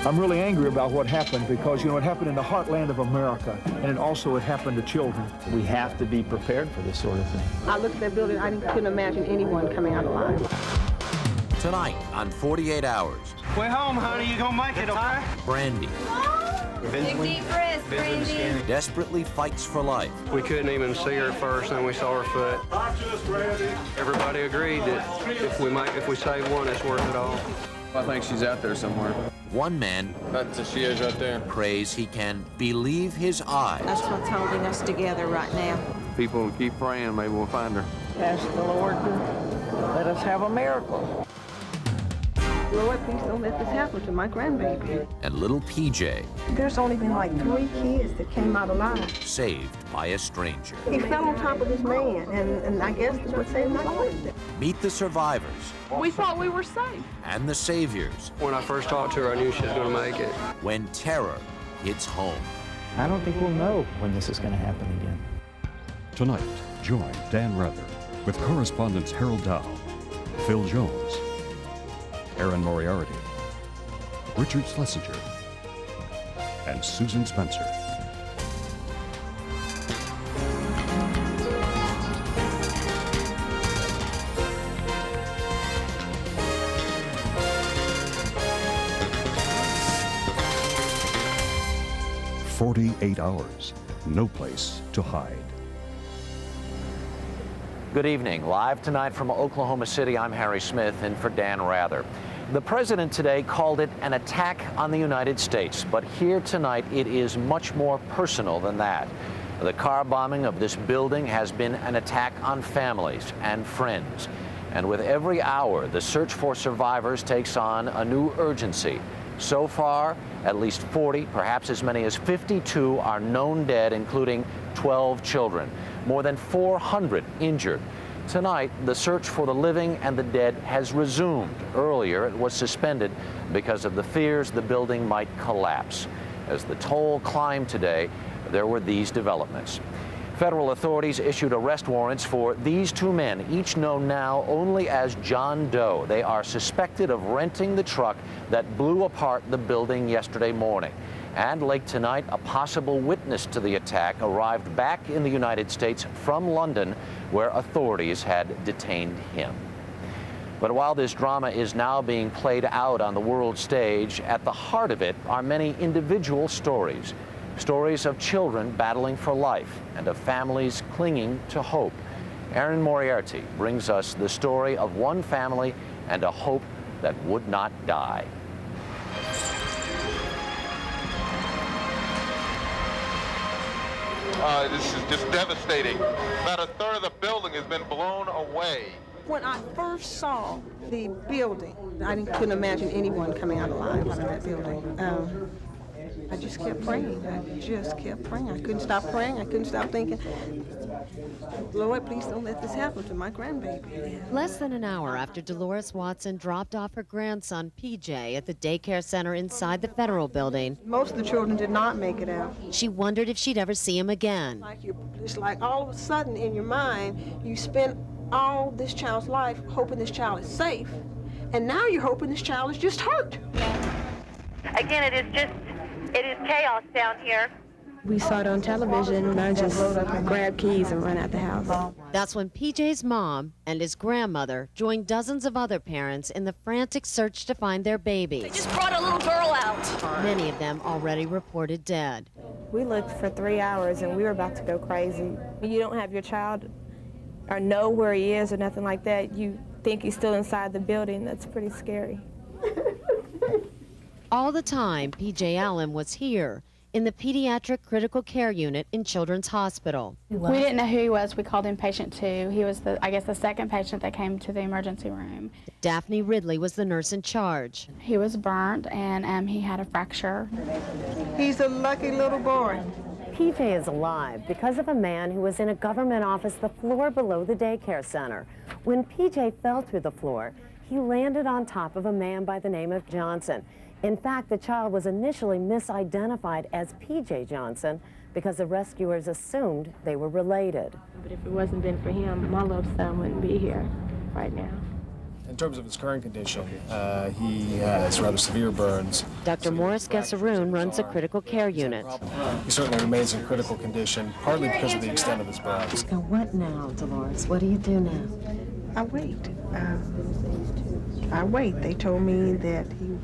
I'm really angry about what happened because, it happened in the heartland of America, and it also happened to children. We have to be prepared for this sort of thing. I looked at that building, I couldn't imagine anyone coming out alive. Tonight on 48 Hours. We're home, honey. You gonna make it, okay? Brandy. Take deep breaths, Brandy. Desperately fights for life. We couldn't even see her first, and we saw her foot. Everybody agreed that if we save one, it's worth it all. I think she's out there somewhere. One man She is right there. prays he can believe his eyes. That's what's holding us together right now. People will keep praying, maybe we'll find her. Ask the Lord to let us have a miracle. Lord, please don't let this happen to my grandbaby. And little PJ There's only been like 3 kids that came out alive. saved by a stranger. He fell on top of this man, and I guess that's what saved my life. Meet the survivors We thought we were safe. and the saviors When I first talked to her, I knew she was gonna make it. when terror hits home. I don't think we'll know when this is going to happen again. Tonight, join Dan Rather with correspondents Harold Dow, Phil Jones, Erin Moriarty, Richard Schlesinger, and Susan Spencer. "48 Hours, no place to hide." Good evening. Live tonight from Oklahoma City, I'm Harry Smith, in for Dan Rather. The president today called it an attack on the United States, but here tonight it is much more personal than that. The car bombing of this building has been an attack on families and friends. And with every hour, the search for survivors takes on a new urgency. So far, at least 40, perhaps as many as 52 are known dead, including 12 children. More than 400 injured. Tonight, the search for the living and the dead has resumed. Earlier, it was suspended because of the fears the building might collapse. As the toll climbed today, there were these developments. Federal authorities issued arrest warrants for these 2 men, each known now only as John Doe. They are suspected of renting the truck that blew apart the building yesterday morning. And late tonight, a possible witness to the attack arrived back in the United States from London, where authorities had detained him. But while this drama is now being played out on the world stage, at the heart of it are many individual stories. Stories of children battling for life and of families clinging to hope. Erin Moriarty brings us the story of one family and a hope that would not die. This is just devastating. About a third of the building has been blown away. When I first saw the building, I couldn't imagine anyone coming out alive out of that building. I just kept praying. I couldn't stop praying. I couldn't stop thinking, Lord, please don't let this happen to my grandbaby. Less than an hour after Dolores Watson dropped off her grandson, PJ, at the daycare center inside the federal building, Most of the children did not make it out. she wondered if she'd ever see him again. It's like all of a sudden in your mind, you spent all this child's life hoping this child is safe, and now you're hoping this child is just hurt. Again, it is chaos down here. We saw it on television, and I just grabbed keys and ran out the house. That's when PJ's mom and his grandmother joined dozens of other parents in the frantic search to find their baby. They just brought a little girl out. Many of them already reported dead. We looked for 3 hours, and we were about to go crazy. When you don't have your child or know where he is or nothing like that, you think he's still inside the building. That's pretty scary. All the time, PJ Allen was here in the pediatric critical care unit in Children's Hospital. We didn't know who he was. We called him patient 2. He was the second patient that came to the emergency room. Daphne Ridley was the nurse in charge. He was burnt, and he had a fracture. He's a lucky little boy. PJ is alive because of a man who was in a government office the floor below the daycare center. When PJ fell through the floor, he landed on top of a man by the name of Johnson. In fact, the child was initially misidentified as PJ Johnson because the rescuers assumed they were related. But if it wasn't been for him, my little son wouldn't be here right now. In terms of his current condition, he has rather severe burns. Dr. Morris Gessaroon runs a critical care unit. He certainly remains in critical condition, partly because of the extent of his burns. Now what now, Dolores? What do you do now? I wait. I wait. They told me that he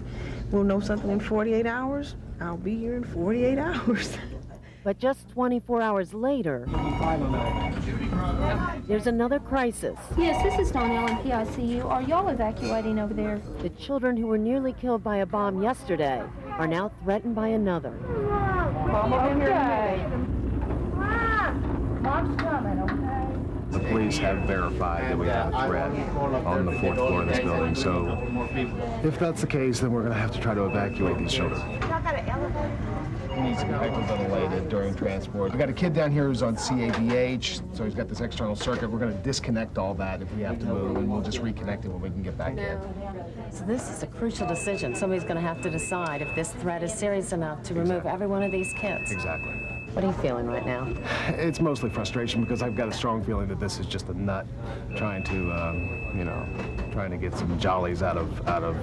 will know something in 48 hours. I'll be here in 48 hours. But just 24 hours later, there's another crisis. Yes, this is Donnell in PICU. Are y'all evacuating over there? The children who were nearly killed by a bomb yesterday are now threatened by another. Mom, okay. Mom's coming, okay? The police have verified that we have a threat on the 4th floor of this building, so if that's the case, then we're going to have to try to evacuate these children. He needs to be hyperventilated during transport. We've got a kid down here who's on CABH, so he's got this external circuit. We're going to disconnect all that if we have to move, and we'll just reconnect it when we can get back in. So this is a crucial decision. Somebody's going to have to decide if this threat is serious enough to remove every one of these kids. Exactly. What are you feeling right now? It's mostly frustration because I've got a strong feeling that this is just a nut trying to get some jollies out of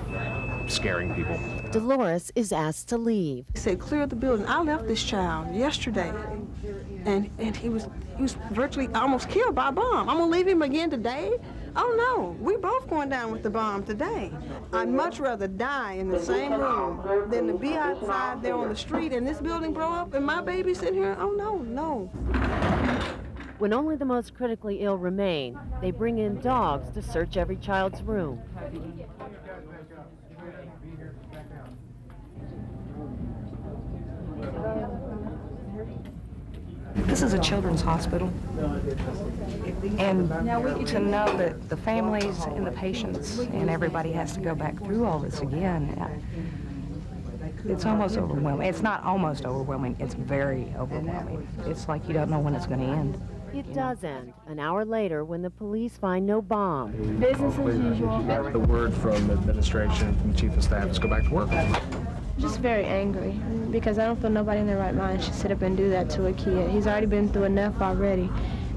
scaring people. Dolores is asked to leave. He said, clear the building. I left this child yesterday, and he was virtually almost killed by a bomb. I'm gonna leave him again today? Oh no, we both going down with the bomb today. I'd much rather die in the same room than to be outside there on the street and this building blow up and my baby sitting here. Oh no, no. When only the most critically ill remain, they bring in dogs to search every child's room. This is a children's hospital, and to know that the families and the patients and everybody has to go back through all this again, it's almost overwhelming. It's not almost overwhelming, it's very overwhelming. It's like you don't know when it's going to end. It does end an hour later when the police find no bomb. Business as usual. The word from administration, from the chief of staff, is go back to work. Just very angry because I don't feel nobody in their right mind should sit up and do that to a kid. He's already been through enough already,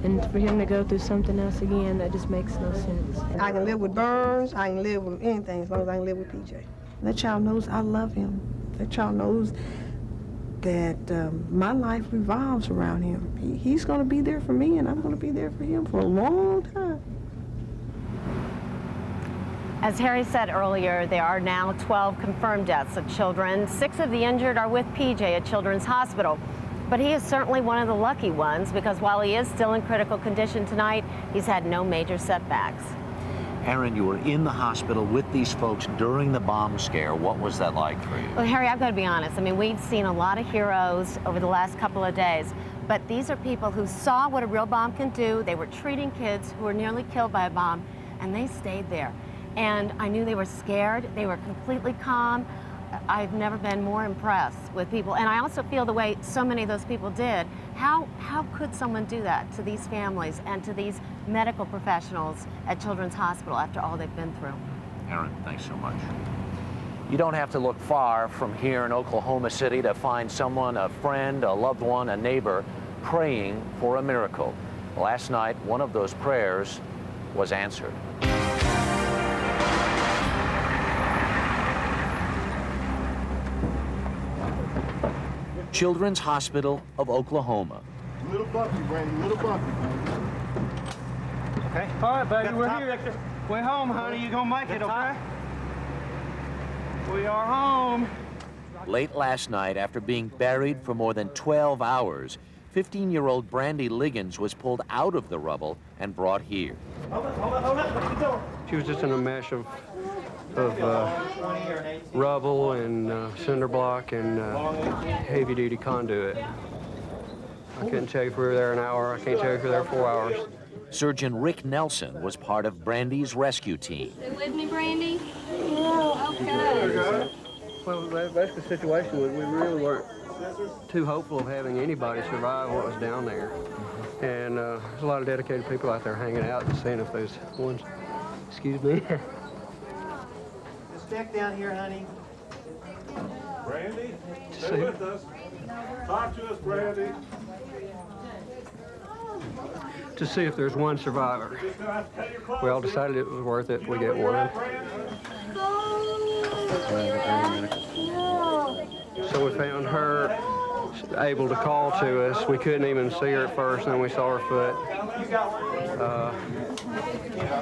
and for him to go through something else again, that just makes no sense. I can live with burns, I can live with anything as long as I can live with PJ. That child knows I love him. That child knows that my life revolves around him. He's going to be there for me, and I'm going to be there for him for a long time. As Harry said earlier, there are now 12 confirmed deaths of children. 6 of the injured are with PJ at Children's Hospital. But he is certainly one of the lucky ones because while he is still in critical condition tonight, he's had no major setbacks. Aaron, you were in the hospital with these folks during the bomb scare. What was that like for you? Well, Harry, I've got to be honest. I mean, we've seen a lot of heroes over the last couple of days, but these are people who saw what a real bomb can do. They were treating kids who were nearly killed by a bomb, and they stayed there. And I knew they were scared. They were completely calm. I've never been more impressed with people. And I also feel the way so many of those people did. How could someone do that to these families and to these medical professionals at Children's Hospital after all they've been through? Aaron, thanks so much. You don't have to look far from here in Oklahoma City to find someone, a friend, a loved one, a neighbor, praying for a miracle. Last night, one of those prayers was answered. Children's Hospital of Oklahoma. Little Bucky, Randy, little Bucky. Okay. All right, baby, we're here. We're home, honey. You're gonna make it, okay? We are home. Late last night, after being buried for more than 12 hours, 15-year-old Brandy Liggins was pulled out of the rubble and brought here. She was just in a mesh of rubble and cinder block and heavy-duty conduit. I couldn't tell you if we were there an hour. I can't tell you if we were there 4 hours. Surgeon Rick Nelson was part of Brandy's rescue team. Stay with me, Brandy? Okay. Well, that's the situation. We really weren't too hopeful of having anybody survive what was down there. And there's a lot of dedicated people out there hanging out and seeing if those ones, excuse me. Stick down here, honey. Brandy, stay with us. Talk to us, Brandy. to see if there's one survivor. We all decided it was worth it if we get one. So we found her able to call to us. We couldn't even see her at first, and then we saw her foot.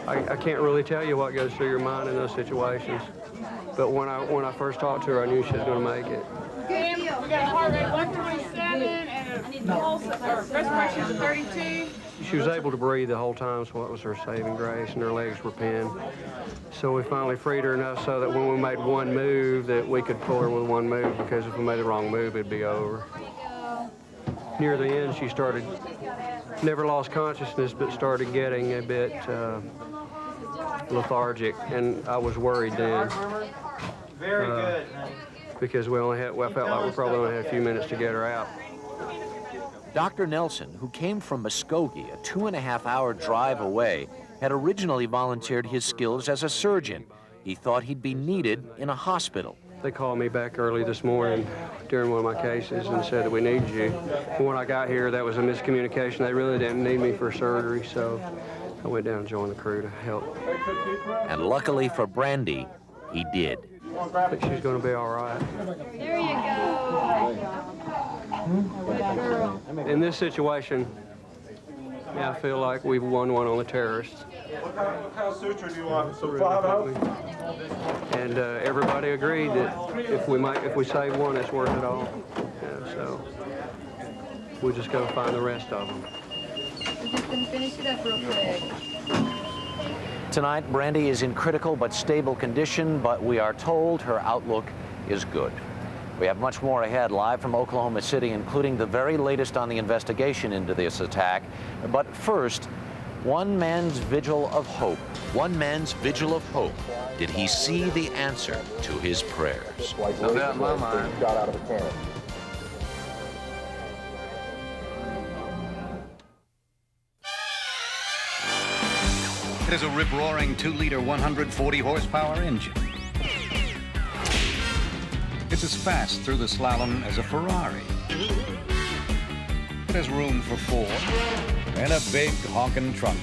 I can't really tell you what goes through your mind in those situations, but when I first talked to her, I knew she was going to make it. We got a heart rate 127 and a pulse or respiration of 32. She was able to breathe the whole time, so it was her saving grace, and her legs were pinned. So we finally freed her enough so that when we made one move, that we could pull her with one move, because if we made the wrong move, it'd be over. Near the end, she never lost consciousness, but started getting a bit lethargic, and I was worried then. Very good. Because I felt like we probably only had a few minutes to get her out. Dr. Nelson, who came from Muskogee, a 2.5-hour drive away, had originally volunteered his skills as a surgeon. He thought he'd be needed in a hospital. They called me back early this morning during one of my cases and said that we need you. When I got here, that was a miscommunication. They really didn't need me for surgery, so I went down and joined the crew to help. And luckily for Brandy, he did. I think she's going to be all right. There you go. In this situation, I feel like we've won one on the terrorists. What kind of suture do you want? And everybody agreed that if we save one, it's worth it all. Yeah, so we just got to find the rest of them. We're just going to finish it up real quick. Tonight, Brandy is in critical but stable condition, but we are told her outlook is good. We have much more ahead, live from Oklahoma City, including the very latest on the investigation into this attack. But first, one man's vigil of hope. One man's vigil of hope. Did he see the answer to his prayers? No doubt in my mind. Shot out of a cannon. It is a rip-roaring 2-liter, 140-horsepower engine. It's as fast through the slalom as a Ferrari. It has room for 4 and a big honking trunk.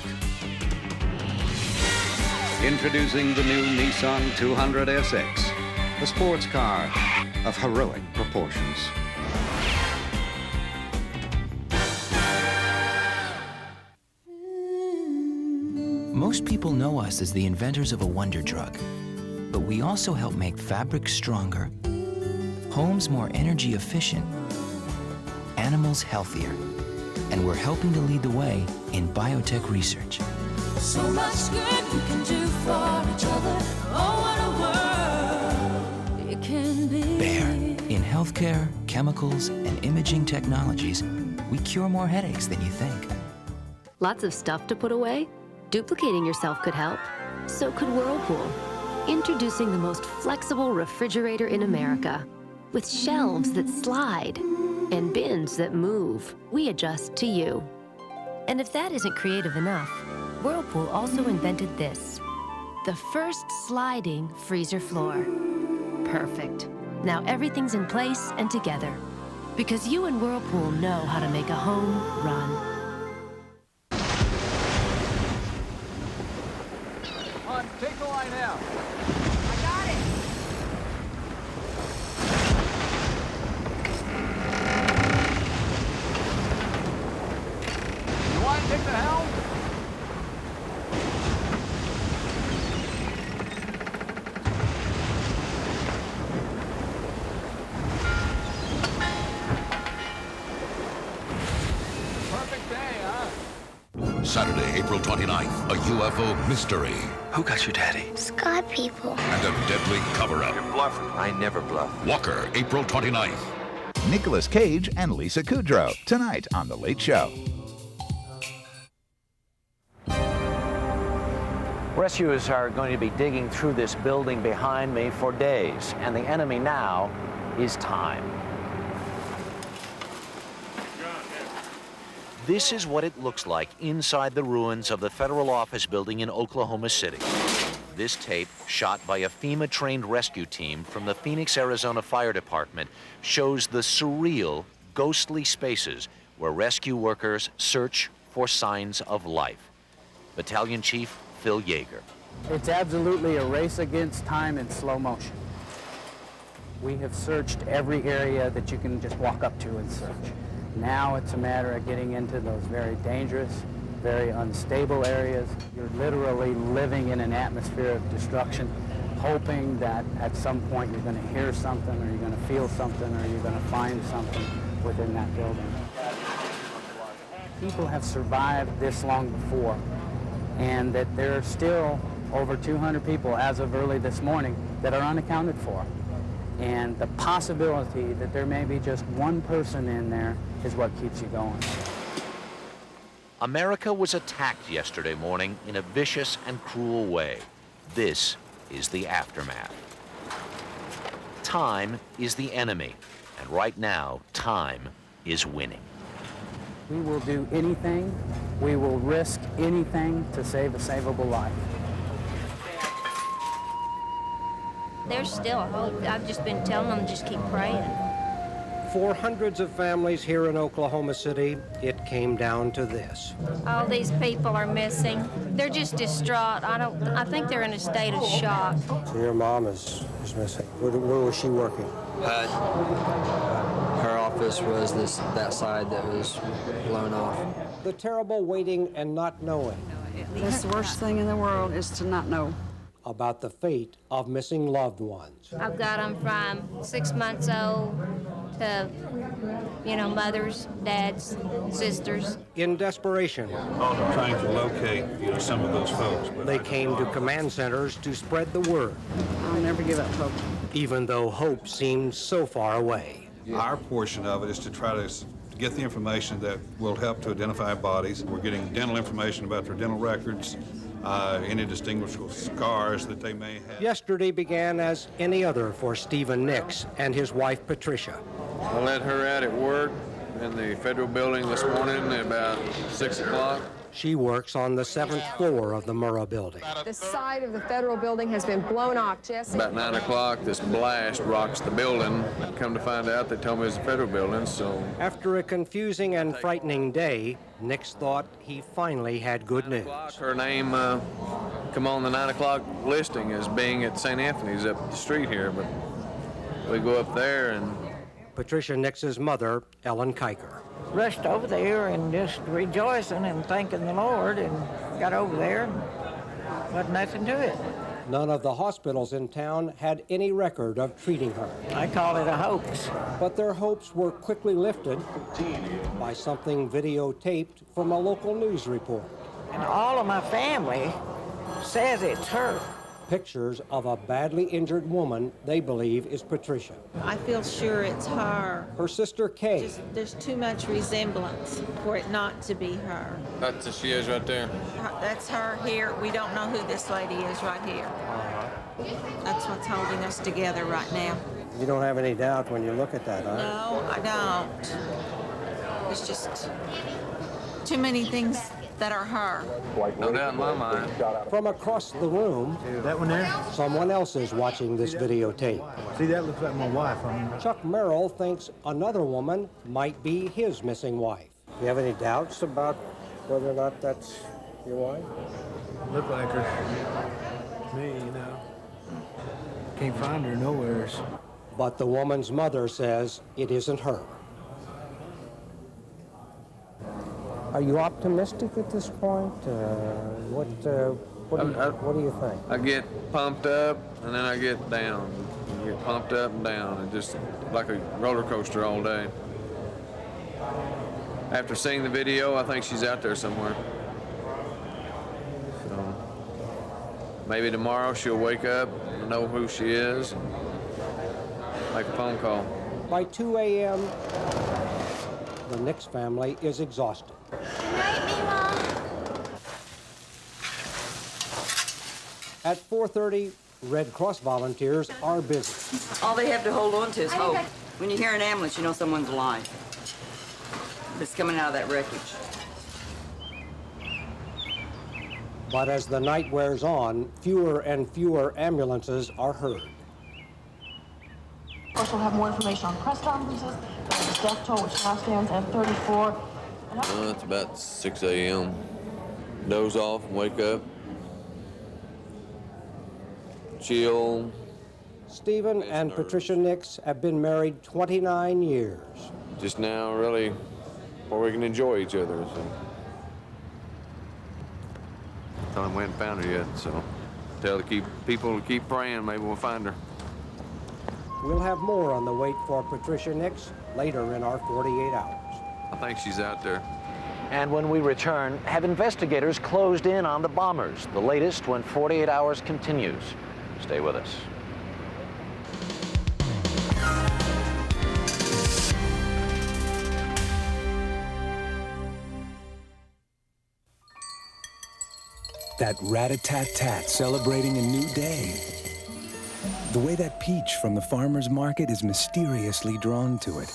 Introducing the new Nissan 200 SX, a sports car of heroic proportions. Most people know us as the inventors of a wonder drug, but we also help make fabrics stronger, homes more energy efficient, animals healthier, and we're helping to lead the way in biotech research. So much good we can do for each other. Oh, what a world it can be. Bayer. In healthcare, chemicals, and imaging technologies, we cure more headaches than you think. Lots of stuff to put away? Duplicating yourself could help. So could Whirlpool. Introducing the most flexible refrigerator in America. With shelves that slide and bins that move, we adjust to you. And if that isn't creative enough, Whirlpool also invented this. The first sliding freezer floor. Perfect. Now everything's in place and together. Because you and Whirlpool know how to make a home run. Take the line out. I got it. You want to take the helm? Perfect day, huh? Saturday, April 29th, a UFO mystery. Who got your daddy? Sky people. And a deadly cover-up. You're bluffing. I never bluff. Walker, April 29th. Nicolas Cage and Lisa Kudrow, tonight on The Late Show. Rescuers are going to be digging through this building behind me for days, and the enemy now is time. This is what it looks like inside the ruins of the federal office building in Oklahoma City. This tape, shot by a FEMA-trained rescue team from the Phoenix, Arizona Fire Department, shows the surreal, ghostly spaces where rescue workers search for signs of life. Battalion Chief Phil Yeager. It's absolutely a race against time in slow motion. We have searched every area that you can just walk up to and search. Now it's a matter of getting into those very dangerous, very unstable areas. You're literally living in an atmosphere of destruction, hoping that at some point you're going to hear something, or you're going to feel something, or you're going to find something within that building. People have survived this long before, and that there are still over 200 people as of early this morning that are unaccounted for. And the possibility that there may be just one person in there is what keeps you going. America was attacked yesterday morning in a vicious and cruel way. This is the aftermath. Time is the enemy, and right now, time is winning. We will do anything, we will risk anything to save a savable life. There's still hope. I've just been telling them just keep praying. For hundreds of families here in Oklahoma City, it came down to this. All these people are missing. They're just distraught. I think they're in a state of shock. So your mom is missing. Where was she working? HUD. Her office was that side that was blown off. The terrible waiting and not knowing. That's the worst thing in the world, is to not know. About the fate of missing loved ones. I've got them from 6 months old to, mothers, dads, sisters. In desperation, trying to locate, some of those folks. They came to command centers to spread the word. I'll never give up hope. Even though hope seemed so far away. Our portion of it is to try to get the information that will help to identify bodies. We're getting dental information about their dental records, any distinguishable scars that they may have. Yesterday began as any other for Stephen Nix and his wife Patricia. I let her out at work in the federal building this morning at about 6 o'clock. She works on the 7th floor of the Murrah building. The side of the federal building has been blown off, Jesse. About 9 o'clock, this blast rocks the building. Come to find out, they told me it was a federal building, so... After a confusing and frightening day, Nix thought he finally had good news. Her name come on the 9 o'clock listing as being at St. Anthony's up the street here, but we go up there and... Patricia Nix's mother, Ellen Kiker. Rushed over there and just rejoicing and thanking the Lord, and got over there and wasn't nothing to it. None of the hospitals in town had any record of treating her. I call it a hoax. But their hopes were quickly lifted by something videotaped from a local news report. And all of my family says it's her. Pictures of a badly injured woman they believe is Patricia. I feel sure it's her. Her sister Kay. There's too much resemblance for it not to be her. That's she is right there. That's her here. We don't know who this lady is right here. That's what's holding us together right now. You don't have any doubt when you look at that, huh? No, I don't. There's just too many things that are her. No doubt in my mind. From across the room, that one there? Someone else is watching this videotape. See, that looks like my wife. Chuck Merrill thinks another woman might be his missing wife. Do you have any doubts about whether or not that's your wife? Look like her. Me, Can't find her nowheres. But the woman's mother says it isn't her. Are you optimistic at this point? What do you think? I get pumped up and then I get down. I get pumped up and down, and just like a roller coaster all day. After seeing the video, I think she's out there somewhere. So maybe tomorrow she'll wake up and know who she is and make a phone call. By 2 a.m., the Nix family is exhausted. At 4:30, Red Cross volunteers are busy. All they have to hold on to is hope. When you hear an ambulance, you know someone's alive. It's coming out of that wreckage. But as the night wears on, fewer and fewer ambulances are heard. Of course, we'll have more information on press conferences, death toll, which now stands at 34. It's about 6 a.m. Doze off, wake up, chill. Stephen and Patricia Nix have been married 29 years. Just now, really, where we can enjoy each other. So. Tell them we haven't found her yet, so tell people to keep praying. Maybe we'll find her. We'll have more on the wait for Patricia Nix later in our 48 hours. I think she's out there. And when we return, have investigators closed in on the bombers? The latest when 48 Hours continues. Stay with us. That rat-a-tat-tat celebrating a new day. The way that peach from the farmer's market is mysteriously drawn to it.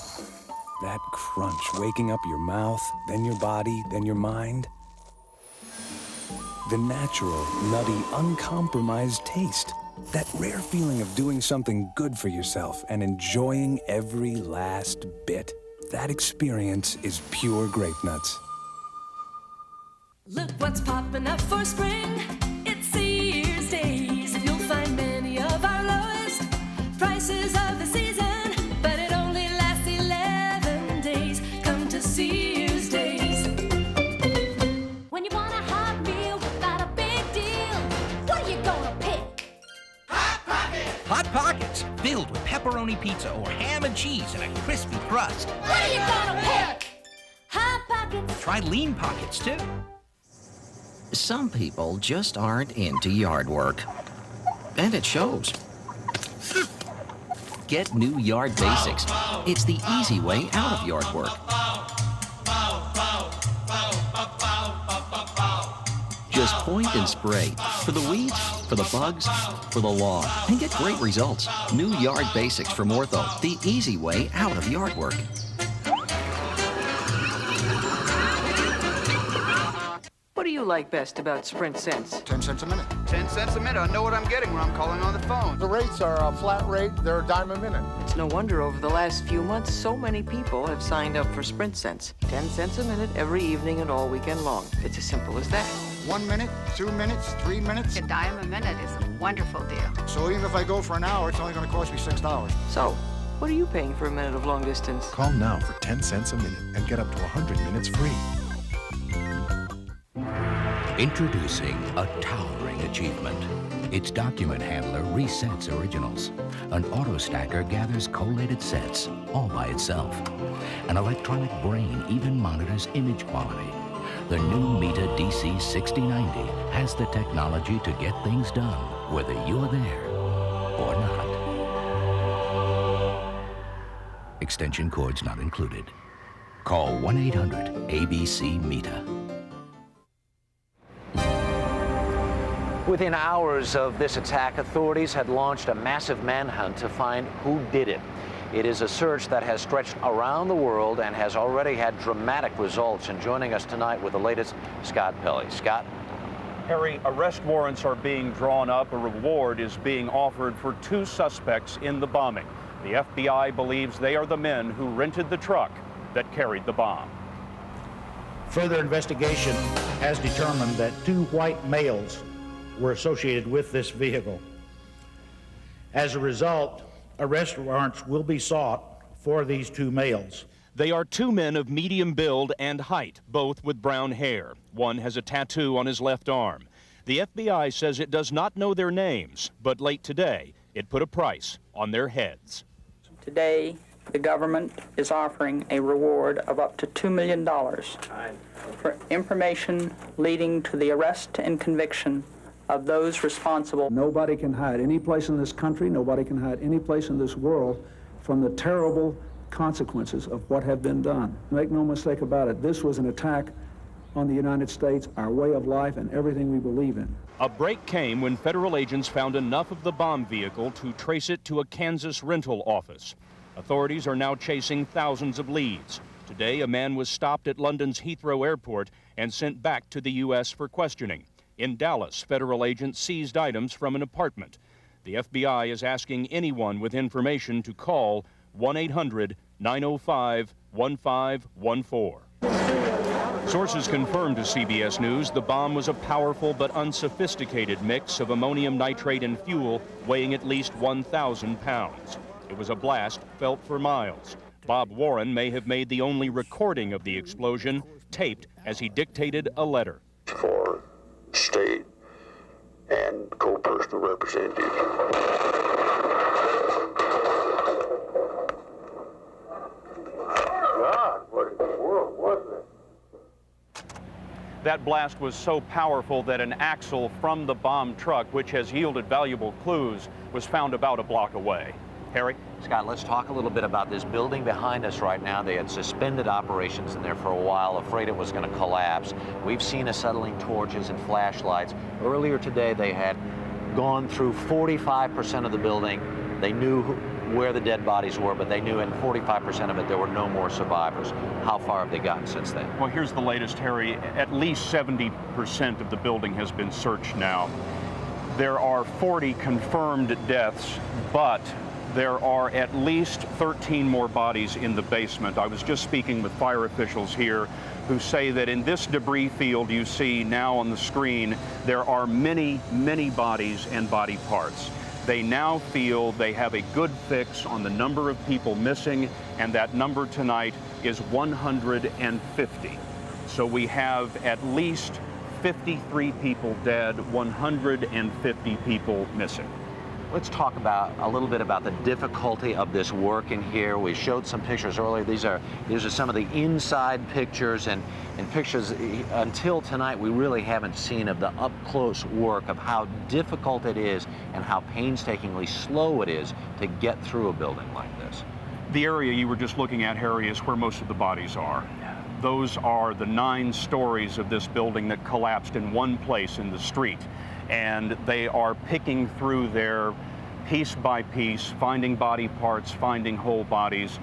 That crunch waking up your mouth, then your body, then your mind. The natural, nutty, uncompromised taste. That rare feeling of doing something good for yourself and enjoying every last bit. That experience is pure grape nuts. Look what's popping up for spring. It's Sears Days. You'll find many of our lowest prices of the season, but it only lasts 11 days. Come to Sears Days. When you want a hot meal without a big deal, what are you gonna pick? Hot Pockets! Hot Pockets, filled with pepperoni pizza or ham and cheese and a crispy crust. What are you gonna pick? Hot Pockets! Try Lean Pockets, too. Some people just aren't into yard work, and it shows. Get new Yard Basics. It's the easy way out of yard work. Just point and spray for the weeds, for the bugs, for the lawn, and get great results. New Yard Basics from Ortho, the easy way out of yard work. What do you like best about Sprint Cents? 10 cents a minute. 10 cents a minute. I know what I'm getting when I'm calling on the phone. The rates are a flat rate. They're a dime a minute. It's no wonder over the last few months so many people have signed up for Sprint Cents. 10 cents a minute every evening and all weekend long. It's as simple as that. 1 minute, 2 minutes, 3 minutes. A dime a minute is a wonderful deal. So even if I go for an hour, it's only going to cost me $6. So, what are you paying for a minute of long distance? Call now for 10 cents a minute and get up to 100 minutes free. Introducing a towering achievement. Its document handler resets originals. An auto stacker gathers collated sets all by itself. An electronic brain even monitors image quality. The new Mita DC6090 has the technology to get things done, whether you're there or not. Extension cords not included. Call 1-800-ABC-MITA. Within hours of this attack, authorities had launched a massive manhunt to find who did it. It is a search that has stretched around the world and has already had dramatic results. And joining us tonight with the latest, Scott Pelley. Scott? Harry, arrest warrants are being drawn up. A reward is being offered for 2 suspects in the bombing. The FBI believes they are the men who rented the truck that carried the bomb. Further investigation has determined that 2 white males were associated with this vehicle. As a result, arrest warrants will be sought for these 2 males. They are 2 men of medium build and height, both with brown hair. One has a tattoo on his left arm. The FBI says it does not know their names, but late today, it put a price on their heads. Today, the government is offering a reward of up to $2 million for information leading to the arrest and conviction of those responsible. Nobody can hide any place in this country, nobody can hide any place in this world from the terrible consequences of what have been done. Make no mistake about it, this was an attack on the United States, our way of life, and everything we believe in. A break came when federal agents found enough of the bomb vehicle to trace it to a Kansas rental office. Authorities are now chasing thousands of leads. Today, a man was stopped at London's Heathrow Airport and sent back to the U.S. for questioning. In Dallas, federal agents seized items from an apartment. The FBI is asking anyone with information to call 1-800-905-1514. Sources confirmed to CBS News the bomb was a powerful but unsophisticated mix of ammonium nitrate and fuel weighing at least 1,000 pounds. It was a blast felt for miles. Bob Warren may have made the only recording of the explosion, taped as he dictated a letter. For state and co-personal representative. God, what in the world was that? That blast was so powerful that an axle from the bomb truck, which has yielded valuable clues, was found about a block away. Harry? Scott, let's talk a little bit about this building behind us right now. They had suspended operations in there for a while, afraid it was going to collapse. We've seen acetylene torches and flashlights. Earlier today, they had gone through 45% of the building. They knew where the dead bodies were, but they knew in 45% of it there were no more survivors. How far have they gotten since then? Well, here's the latest, Harry. At least 70% of the building has been searched now. There are 40 confirmed deaths, but there are at least 13 more bodies in the basement. I was just speaking with fire officials here who say that in this debris field you see now on the screen, there are many, many bodies and body parts. They now feel they have a good fix on the number of people missing, and that number tonight is 150. So we have at least 53 people dead, 150 people missing. Let's talk about a little bit about the difficulty of this work in here. We showed some pictures earlier. These are some of the inside pictures and pictures until tonight we really haven't seen of the up-close work of how difficult it is and how painstakingly slow it is to get through a building like this. The area you were just looking at, Harry, is where most of the bodies are. Those are the 9 stories of this building that collapsed in one place in the street. And they are picking through there piece by piece, finding body parts, finding whole bodies.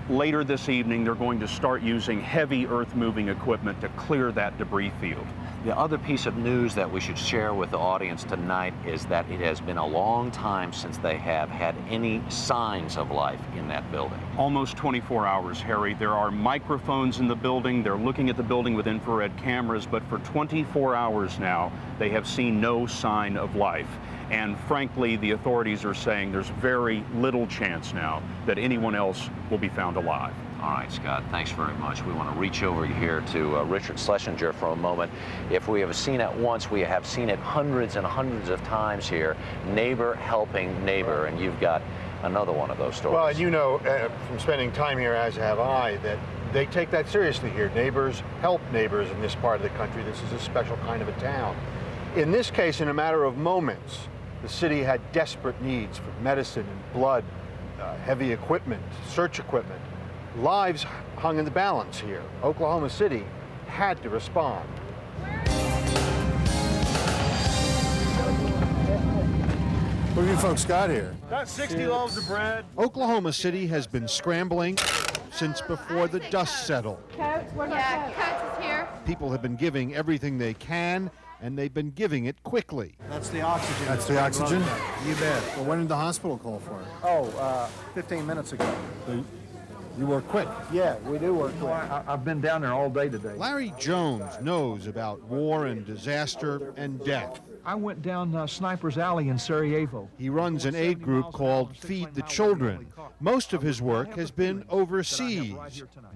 Later this evening, they're going to start using heavy earth-moving equipment to clear that debris field. The other piece of news that we should share with the audience tonight is that it has been a long time since they have had any signs of life in that building. Almost 24 hours, Harry. There are microphones in the building. They're looking at the building with infrared cameras, but for 24 hours now, they have seen no sign of life. And frankly, the authorities are saying there's very little chance now that anyone else will be found alive. All right, Scott, thanks very much. We want to reach over here to Richard Schlesinger for a moment. If we have seen it once, we have seen it hundreds and hundreds of times here, neighbor helping neighbor, and you've got another one of those stories. Well, and you know from spending time here, as have I, that they take that seriously here. Neighbors help neighbors in this part of the country. This is a special kind of a town. In this case, in a matter of moments, the city had desperate needs for medicine and blood, heavy equipment, search equipment. Lives hung in the balance here. Oklahoma City had to respond. What have you folks got here? Got 60 loaves of bread. Oklahoma City has been scrambling since before the dust settled. Coats? What about Coats is here. People have been giving everything they can, and they've been giving it quickly. That's the oxygen. That's the oxygen? You bet. Well, when did the hospital call for it? Oh, 15 minutes ago. You work quick. Yeah, we do work quick. I've been down there all day today. Larry Jones knows about war and disaster and death. I went down Sniper's Alley in Sarajevo. He runs an aid group called Feed the Children. Most of his work has been overseas.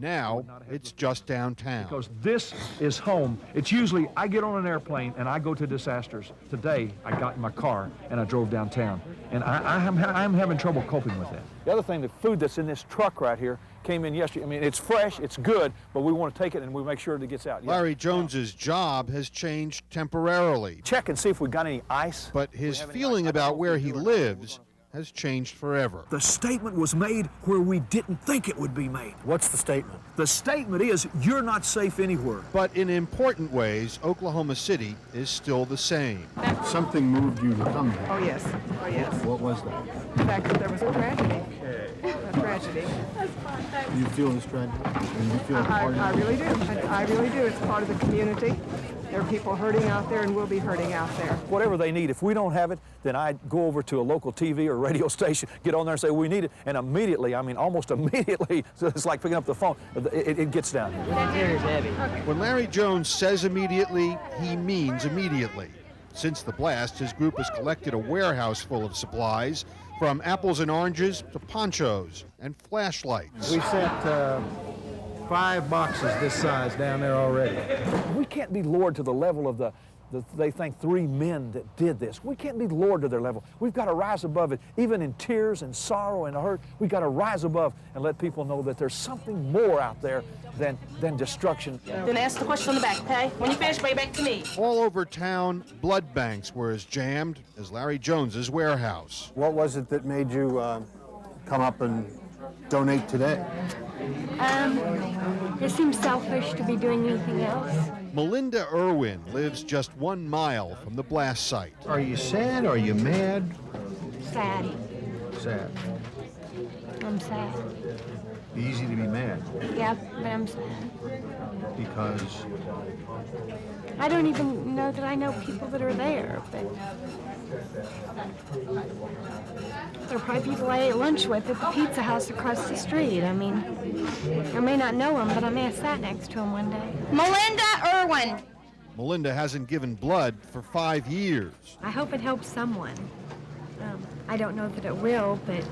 Now it's just downtown. Because this is home. It's usually I get on an airplane and I go to disasters. Today I got in my car and I drove downtown. And I'm having trouble coping with that. The other thing, the food that's in this truck right here came in yesterday. I mean, it's fresh, it's good, but we want to take it and we make sure that it gets out. Larry Jones's job has changed temporarily. Check and see if we got any ice. But his feeling about where he lives has changed forever. The statement was made where we didn't think it would be made. What's the statement? The statement is you're not safe anywhere. But in important ways, Oklahoma City is still the same. Something moved you to come here. Oh, yes. Oh, yes. What was that? The fact that there was a tragedy. Okay. A tragedy. Do you feel this tragedy? And you feel I really do. I really do. It's part of the community. There are people hurting out there and will be hurting out there. Whatever they need, if we don't have it, then I go over to a local TV or radio station, get on there and say, we need it, and immediately, I mean almost immediately, so it's like picking up the phone, it gets down here. Here's heavy. When Larry Jones says immediately, he means immediately. Since the blast, his group has collected a warehouse full of supplies, from apples and oranges to ponchos and flashlights. We sent 5 boxes this size down there already. We can't be lured to the level of they think 3 men that did this. We can't be lured to their level. We've got to rise above it. Even in tears and sorrow and hurt, we've got to rise above and let people know that there's something more out there than destruction. Then ask the question on the back, okay? When you finish, bring it back to me. All over town, blood banks were as jammed as Larry Jones's warehouse. What was it that made you come up and donate today? It seems selfish to be doing anything else. Melinda Irwin lives just 1 mile from the blast site. Are you sad? Are you mad? Sad. Sad. I'm sad. Easy to be mad. Yeah, but I'm sad. Because? I don't even know that I know people that are there, but there are probably people I ate lunch with at the pizza house across the street. I mean, I may not know them, but I may have sat next to them one day. Melinda Irwin. Melinda hasn't given blood for 5 years. I hope it helps someone. I don't know that it will, but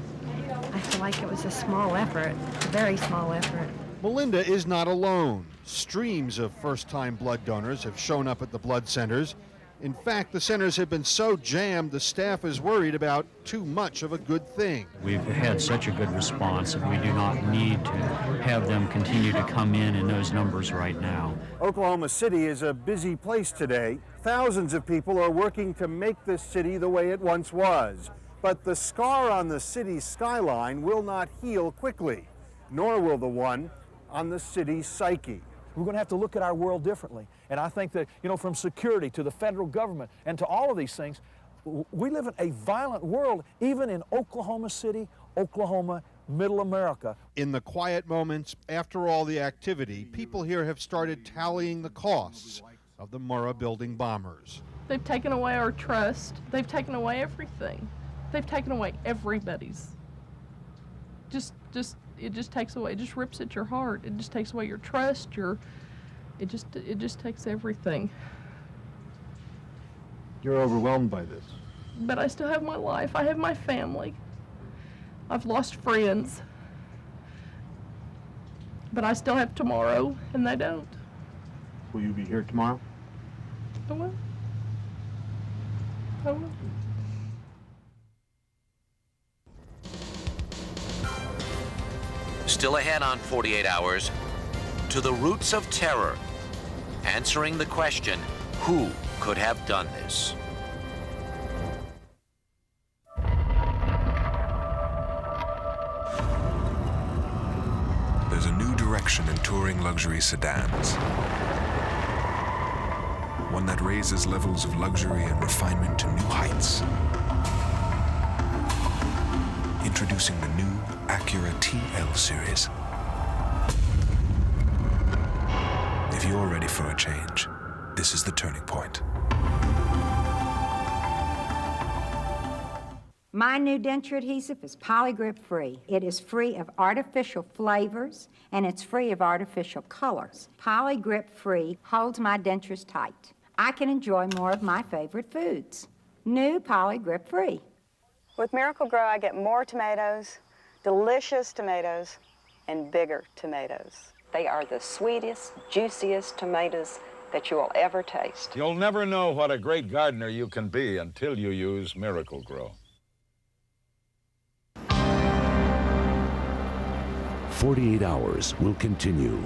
I feel like it was a small effort, a very small effort. Melinda is not alone. Streams of first-time blood donors have shown up at the blood centers. In fact, the centers have been so jammed, the staff is worried about too much of a good thing. We've had such a good response that we do not need to have them continue to come in those numbers right now. Oklahoma City is a busy place today. Thousands of people are working to make this city the way it once was. But the scar on the city's skyline will not heal quickly, nor will the one on the city's psyche. We're going to have to look at our world differently. And I think that, you know, from security to the federal government and to all of these things, we live in a violent world, even in Oklahoma City, Oklahoma, Middle America. In the quiet moments after all the activity, people here have started tallying the costs of the Murrah building bombers. They've taken away our trust. They've taken away everything. They've taken away everybody's. It just takes away, it just rips at your heart. It just takes away your trust, it just takes everything. You're overwhelmed by this. But I still have my life. I have my family. I've lost friends. But I still have tomorrow, and they don't. Will you be here tomorrow? I will. I will. Still ahead on 48 Hours, to the roots of terror, answering the question, who could have done this? There's a new direction in touring luxury sedans. One that raises levels of luxury and refinement to new heights. Introducing the new Acura TL series. If you're ready for a change, this is the turning point. My new denture adhesive is polygrip free. It is free of artificial flavors and it's free of artificial colors. Polygrip free holds my dentures tight. I can enjoy more of my favorite foods. New Polygrip free. With Miracle Grow, I get more tomatoes, delicious tomatoes, and bigger tomatoes. They are the sweetest, juiciest tomatoes that you will ever taste. You'll never know what a great gardener you can be until you use Miracle Grow. 48 Hours will continue.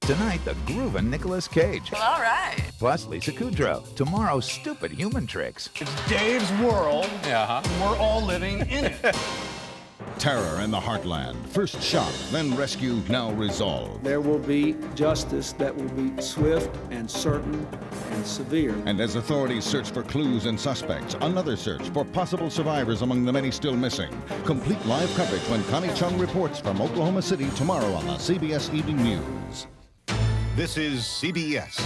Tonight, the groovin' Nicolas Cage. All right. Plus, Lisa Kudrow. Tomorrow's stupid human tricks. It's Dave's world. Yeah. We're all living in it. Terror in the heartland. First shock, then rescue, now resolve. There will be justice that will be swift and certain and severe. And as authorities search for clues and suspects, another search for possible survivors among the many still missing. Complete live coverage when Connie Chung reports from Oklahoma City tomorrow on the CBS Evening News. This is CBS.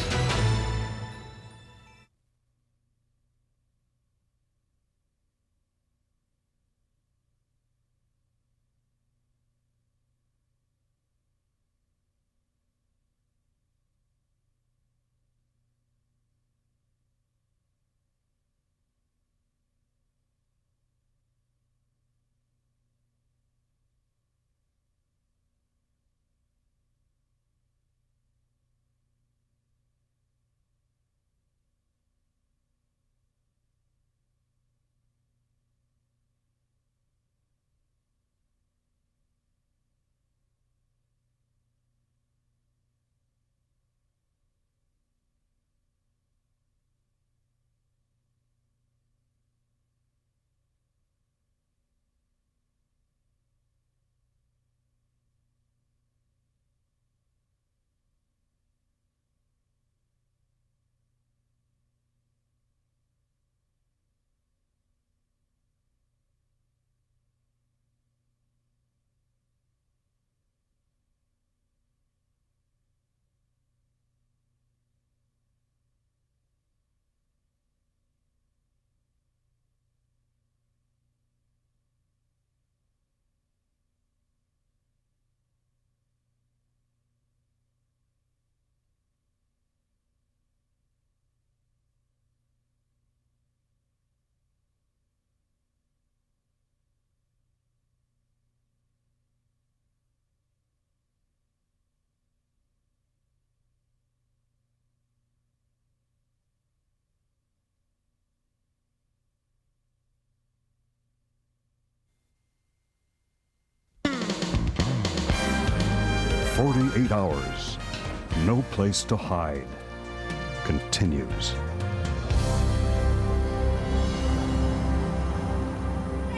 "48 hours, no place to hide," continues.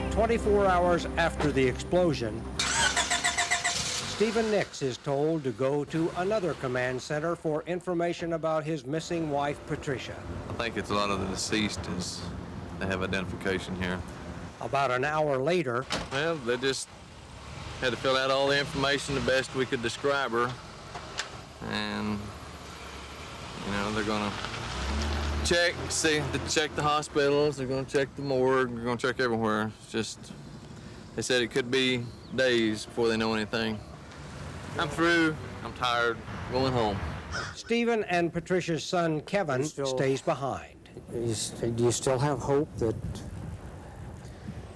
24 hours after the explosion, Stephen Nix is told to go to another command center for information about his missing wife, Patricia. I think it's a lot of the deceased they have identification here. About an hour later, well, they just had to fill out all the information the best we could describe her. And, you know, they're gonna check the hospitals, they're gonna check the morgue, they're gonna check everywhere. It's just, they said it could be days before they know anything. I'm through, I'm tired, going home. Stephen and Patricia's son, Kevin, stays behind. Do you still have hope that...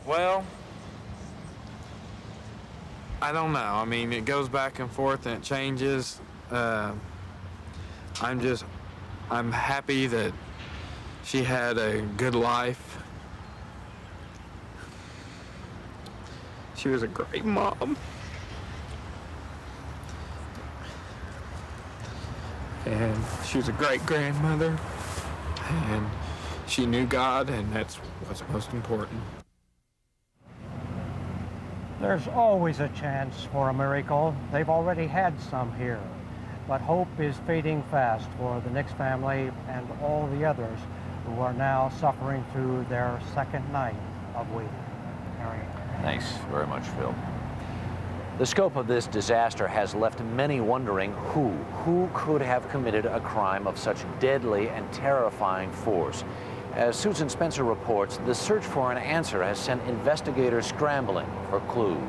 Well, I don't know. I mean, it goes back and forth and it changes. I'm happy that she had a good life. She was a great mom. And she was a great grandmother. And she knew God, and that's what's most important. There's always a chance for a miracle. They've already had some here. But hope is fading fast for the Nix family and all the others who are now suffering through their second night of waiting. Harry. Thanks very much, Phil. The scope of this disaster has left many wondering who could have committed a crime of such deadly and terrifying force. As Susan Spencer reports, the search for an answer has sent investigators scrambling for clues.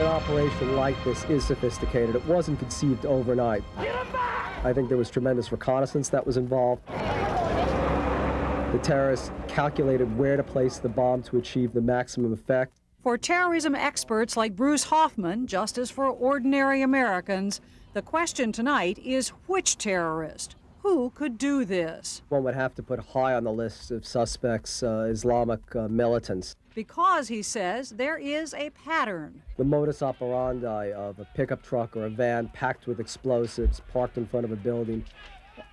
An operation like this is sophisticated. It wasn't conceived overnight. I think there was tremendous reconnaissance that was involved. The terrorists calculated where to place the bomb to achieve the maximum effect. For terrorism experts like Bruce Hoffman, just as for ordinary Americans, the question tonight is which terrorist? Who could do this? One would have to put high on the list of suspects Islamic militants. Because, he says, there is a pattern. The modus operandi of a pickup truck or a van packed with explosives parked in front of a building,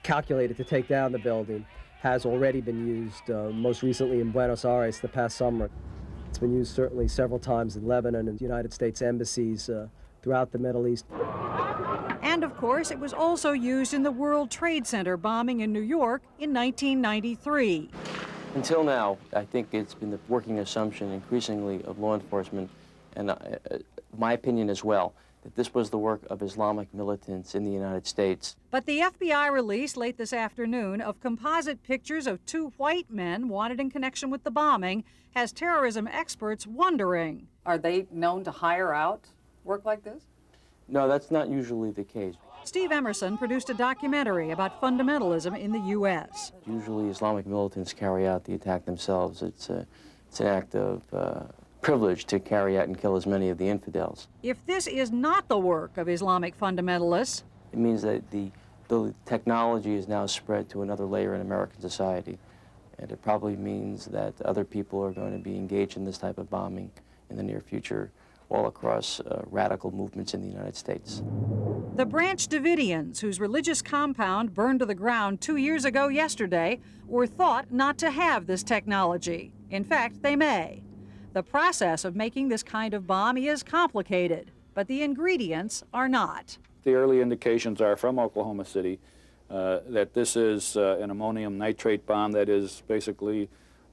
calculated to take down the building, has already been used, most recently in Buenos Aires the past summer. It's been used certainly several times in Lebanon and United States embassies throughout the Middle East. And of course, it was also used in the World Trade Center bombing in New York in 1993. Until now, I think it's been the working assumption increasingly of law enforcement and my opinion as well, that this was the work of Islamic militants in the United States. But the FBI released late this afternoon of composite pictures of two white men wanted in connection with the bombing has terrorism experts wondering. Are they known to hire out work like this? No, that's not usually the case. Steve Emerson produced a documentary about fundamentalism in the U.S. Usually Islamic militants carry out the attack themselves. It's an act of privilege to carry out and kill as many of the infidels. If this is not the work of Islamic fundamentalists, it means that the technology is now spread to another layer in American society. And it probably means that other people are going to be engaged in this type of bombing in the near future all across radical movements in the United States. The Branch Davidians, whose religious compound burned to the ground 2 years ago yesterday, were thought not to have this technology. In fact, they may. The process of making this kind of bomb is complicated, but the ingredients are not. The early indications are from Oklahoma City that this is an ammonium nitrate bomb that is basically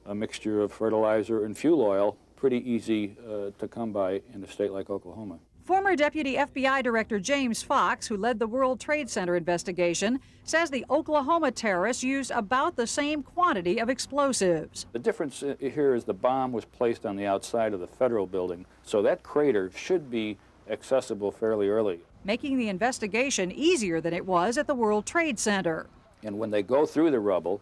a mixture of fertilizer and fuel oil, pretty easy to come by in a state like Oklahoma. Former Deputy FBI Director James Fox, who led the World Trade Center investigation, says the Oklahoma terrorists used about the same quantity of explosives. The difference here is the bomb was placed on the outside of the federal building, so that crater should be accessible fairly early, making the investigation easier than it was at the World Trade Center. And when they go through the rubble,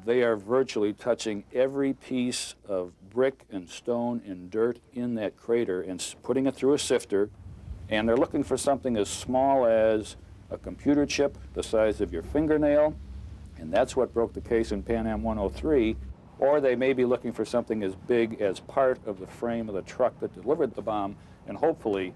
they are virtually touching every piece of brick and stone and dirt in that crater and putting it through a sifter, and they're looking for something as small as a computer chip the size of your fingernail, and that's what broke the case in Pan Am 103, or they may be looking for something as big as part of the frame of the truck that delivered the bomb, and hopefully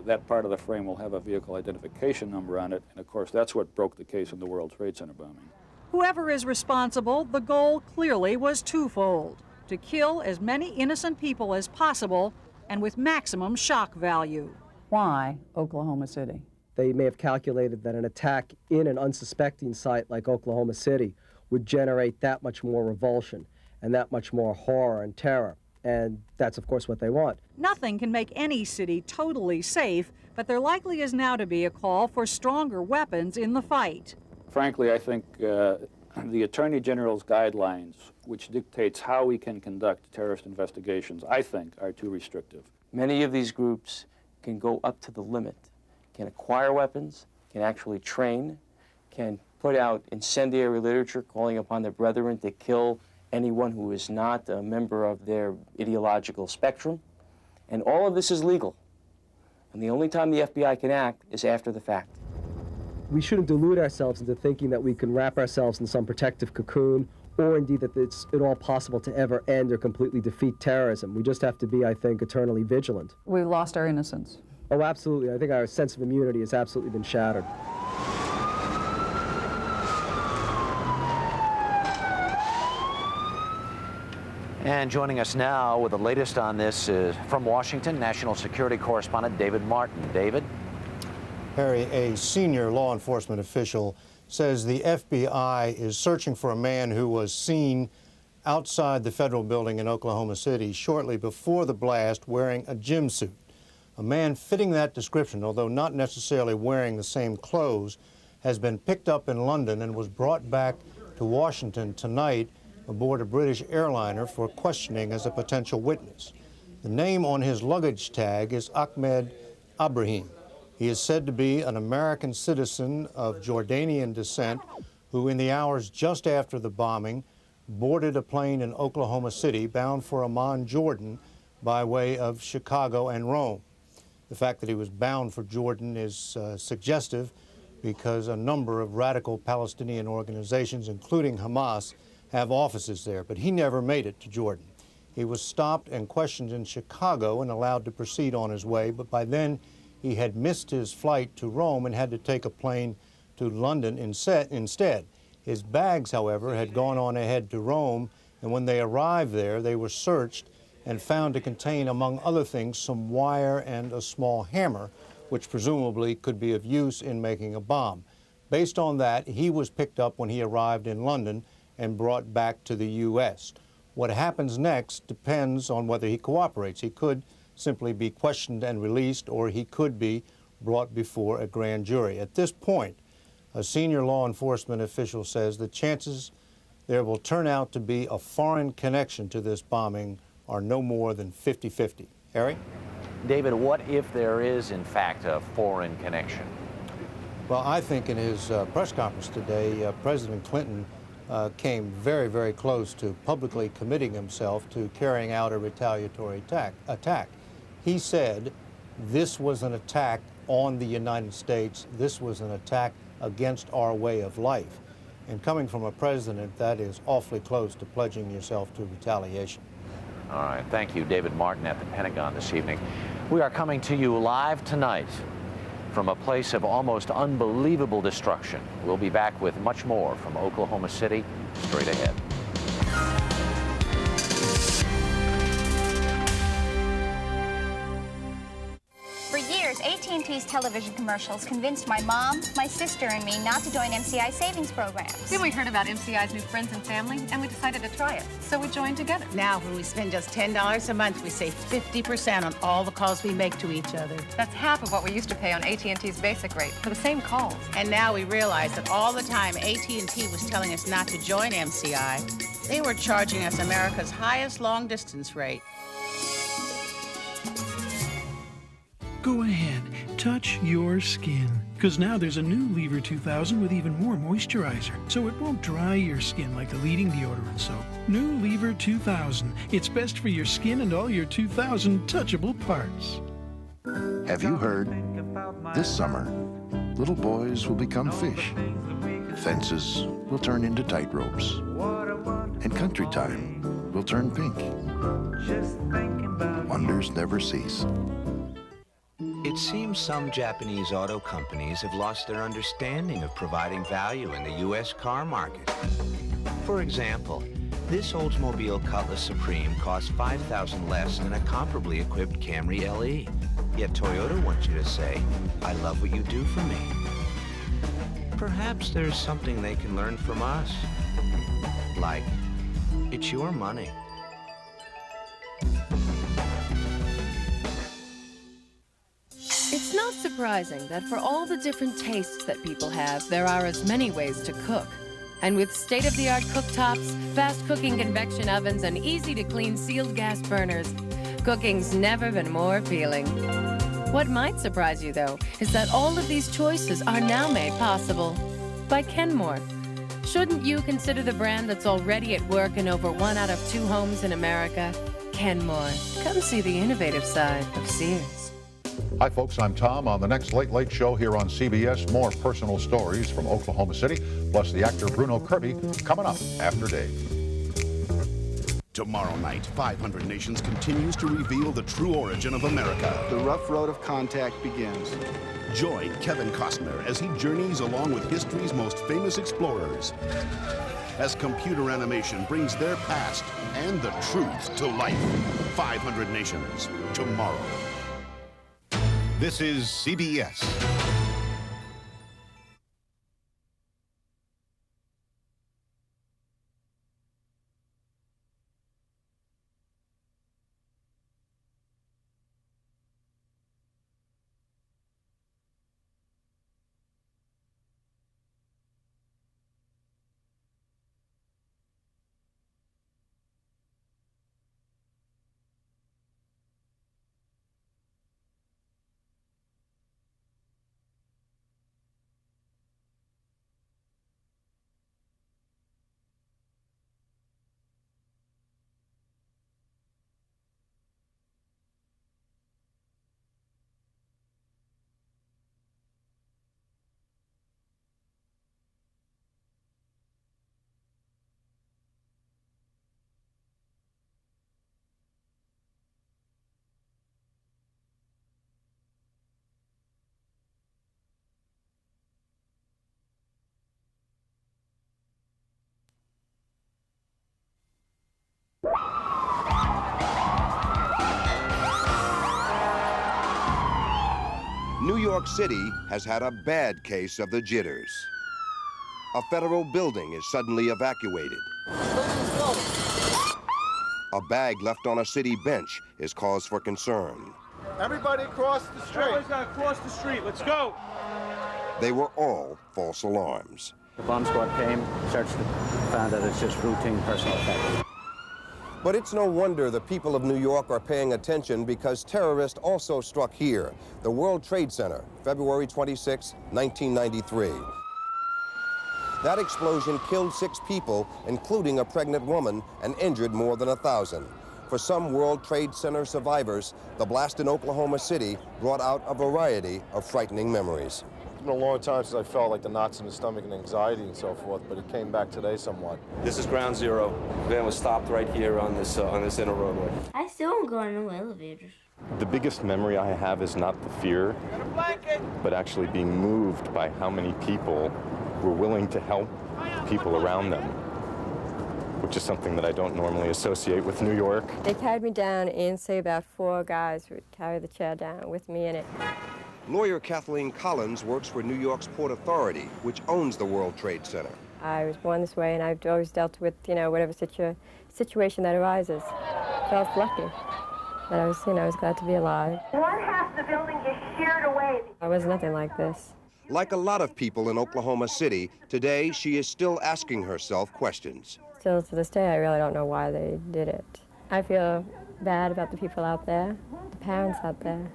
that part of the frame will have a vehicle identification number on it, and of course that's what broke the case in the World Trade Center bombing. Whoever is responsible, the goal clearly was twofold: to kill as many innocent people as possible and with maximum shock value. Why Oklahoma City? They may have calculated that an attack in an unsuspecting site like Oklahoma City would generate that much more revulsion and that much more horror and terror. And that's, of course, what they want. Nothing can make any city totally safe, but there likely is now to be a call for stronger weapons in the fight. Frankly, I think the Attorney General's guidelines, which dictates how we can conduct terrorist investigations, I think are too restrictive. Many of these groups can go up to the limit, can acquire weapons, can actually train, can put out incendiary literature calling upon their brethren to kill anyone who is not a member of their ideological spectrum. And all of this is legal. And the only time the FBI can act is after the fact. We shouldn't delude ourselves into thinking that we can wrap ourselves in some protective cocoon, or indeed that it's at all possible to ever end or completely defeat terrorism. We just have to be, I think, eternally vigilant. We lost our innocence. Oh, absolutely. I think our sense of immunity has absolutely been shattered. And joining us now with the latest on this is from Washington, national security correspondent David Martin. David? Harry, a senior law enforcement official says the FBI is searching for a man who was seen outside the federal building in Oklahoma City shortly before the blast wearing a gym suit. A man fitting that description, although not necessarily wearing the same clothes, has been picked up in London and was brought back to Washington tonight aboard a British airliner for questioning as a potential witness. The name on his luggage tag is Ahmed Ibrahim. He is said to be an American citizen of Jordanian descent who, in the hours just after the bombing, boarded a plane in Oklahoma City bound for Amman, Jordan, by way of Chicago and Rome. The fact that he was bound for Jordan is suggestive because a number of radical Palestinian organizations, including Hamas, have offices there, but he never made it to Jordan. He was stopped and questioned in Chicago and allowed to proceed on his way, but by then he had missed his flight to Rome and had to take a plane to London instead. His bags, however, had gone on ahead to Rome, and when they arrived there, they were searched and found to contain, among other things, some wire and a small hammer, which presumably could be of use in making a bomb. Based on that, he was picked up when he arrived in London and brought back to the U.S. What happens next depends on whether he cooperates. He could simply be questioned and released, or he could be brought before a grand jury. At this point, a senior law enforcement official says the chances there will turn out to be a foreign connection to this bombing are no more than 50-50. Harry? David, what if there is, in fact, a foreign connection? Well, I think in his press conference today, President Clinton came very, very close to publicly committing himself to carrying out a retaliatory attack. He said this was an attack on the United States. This was an attack against our way of life. And coming from a president, that is awfully close to pledging yourself to retaliation. All right, thank you, David Martin at the Pentagon this evening. We are coming to you live tonight from a place of almost unbelievable destruction. We'll be back with much more from Oklahoma City straight ahead. For years, AT&T's television commercials convinced my mom, my sister, and me not to join MCI savings programs. Then we heard about MCI's new friends and family, and we decided to try it. So we joined together. Now, when we spend just $10 a month, we save 50% on all the calls we make to each other. That's half of what we used to pay on AT&T's basic rate for the same calls. And now we realize that all the time AT&T was telling us not to join MCI, they were charging us America's highest long-distance rate. Go ahead, touch your skin. Because now there's a new Lever 2000 with even more moisturizer, so it won't dry your skin like the leading deodorant soap. New Lever 2000. It's best for your skin and all your 2,000 touchable parts. Have you heard? This summer, little boys will become fish. Fences will turn into tightropes. And country time will turn pink. Wonders never cease. It seems some Japanese auto companies have lost their understanding of providing value in the U.S. car market. For example, this Oldsmobile Cutlass Supreme costs $5,000 less than a comparably equipped Camry LE. Yet Toyota wants you to say, "I love what you do for me." Perhaps there's something they can learn from us. Like, it's your money. It's not surprising that for all the different tastes that people have, there are as many ways to cook. And with state-of-the-art cooktops, fast-cooking convection ovens, and easy-to-clean sealed gas burners, cooking's never been more appealing. What might surprise you, though, is that all of these choices are now made possible by Kenmore. Shouldn't you consider the brand that's already at work in over 1 out of 2 homes in America? Kenmore. Come see the innovative side of Sears. Hi, folks. I'm Tom. On the next Late Late Show here on CBS, more personal stories from Oklahoma City, plus the actor Bruno Kirby coming up after Dave. Tomorrow night, 500 Nations continues to reveal the true origin of America. The rough road of contact begins. Join Kevin Costner as he journeys along with history's most famous explorers, as computer animation brings their past and the truth to life. 500 Nations, tomorrow. This is CBS. New York City has had a bad case of the jitters. A federal building is suddenly evacuated. A A bag left on a city bench is cause for concern. Everybody across the street. Everybody's got to cross the street. Let's go. They were all false alarms. The bomb squad came, searched it, found that it's just routine personal effects. But it's no wonder the people of New York are paying attention, because terrorists also struck here, the World Trade Center, February 26, 1993. That explosion killed 6 people, including a pregnant woman, and injured more than 1,000. For some World Trade Center survivors, the blast in Oklahoma City brought out a variety of frightening memories. It's been a long time since I felt like the knots in the stomach and anxiety and so forth, but it came back today somewhat. This is ground zero. The van was stopped right here on this inner roadway. I still don't go in no elevators. The biggest memory I have is not the fear, but actually being moved by how many people were willing to help people around them, which is something that I don't normally associate with New York. They carried me down, and say about 4 guys would carry the chair down with me in it. Lawyer Kathleen Collins works for New York's Port Authority, which owns the World Trade Center. I was born this way, and I've always dealt with, whatever situation that arises. Felt lucky. But I was glad to be alive. One half the building is sheared away. I was nothing like this. Like a lot of people in Oklahoma City, today she is still asking herself questions. Still to this day, I really don't know why they did it. I feel bad about the people out there, the parents out there.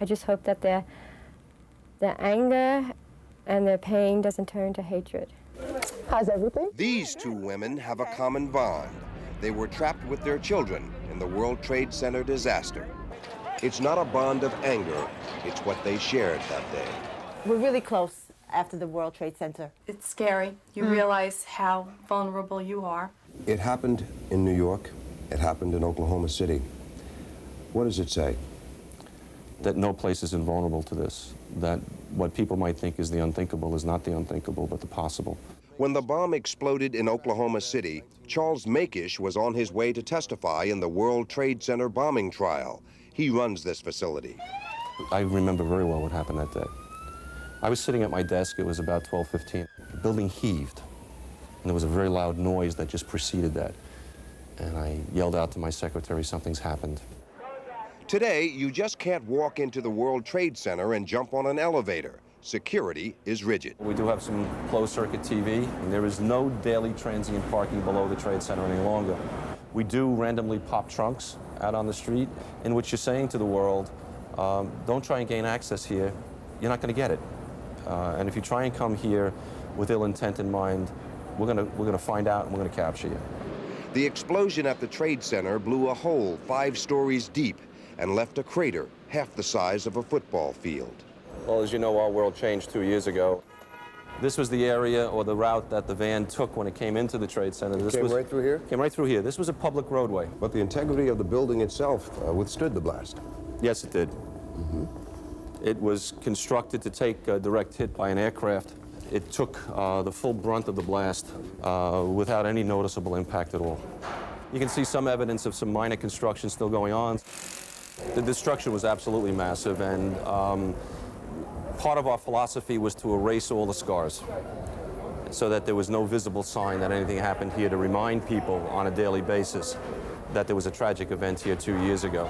I just hope that their anger and their pain doesn't turn to hatred. How's everything? These 2 women have a common bond. They were trapped with their children in the World Trade Center disaster. It's not a bond of anger, it's what they shared that day. We're really close after the World Trade Center. It's scary. You realize how vulnerable you are. It happened in New York. It happened in Oklahoma City. What does it say? That no place is invulnerable to this. That what people might think is the unthinkable is not the unthinkable, but the possible. When the bomb exploded in Oklahoma City, Charles Makish was on his way to testify in the World Trade Center bombing trial. He runs this facility. I remember very well what happened that day. I was sitting at my desk. It was about 12:15. The building heaved, and there was a very loud noise that just preceded that. And I yelled out to my secretary, "Something's happened." Today, you just can't walk into the World Trade Center and jump on an elevator. Security is rigid. We do have some closed-circuit TV, and there is no daily transient parking below the Trade Center any longer. We do randomly pop trunks out on the street, in which you're saying to the world, don't try and gain access here. You're not going to get it. And if you try and come here with ill intent in mind, we're gonna find out and we're gonna capture you. The explosion at the Trade Center blew a hole 5 stories deep and left a crater half the size of a football field. Well, as you know, our world changed 2 years ago. This was the area or the route that the van took when it came into the Trade Center. This Came right through here? Came right through here. This was a public roadway. But the integrity of the building itself withstood the blast. Yes, it did. It was constructed to take a direct hit by an aircraft. It took the full brunt of the blast without any noticeable impact at all. You can see some evidence of some minor construction still going on. The destruction was absolutely massive, and part of our philosophy was to erase all the scars so that there was no visible sign that anything happened here, to remind people on a daily basis that there was a tragic event here 2 years ago.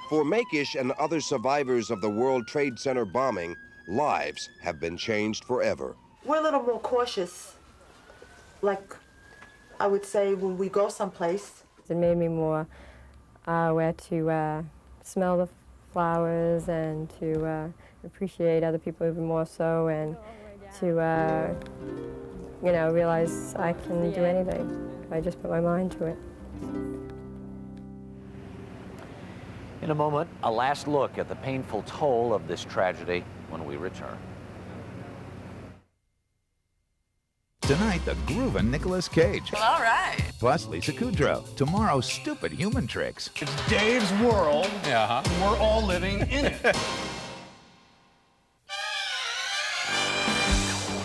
For Makish and other survivors of the World Trade Center bombing, lives have been changed forever. We're a little more cautious, like I would say when we go someplace. It made me more aware to smell the flowers and to appreciate other people even more so, and to realize I can do anything if I just put my mind to it. In a moment, a last look at the painful toll of this tragedy when we return. Tonight, the groovin' Nicolas Cage. Well, all right. Plus Lisa Kudrow. Tomorrow's stupid human tricks. It's Dave's world. Yeah. We're all living in it.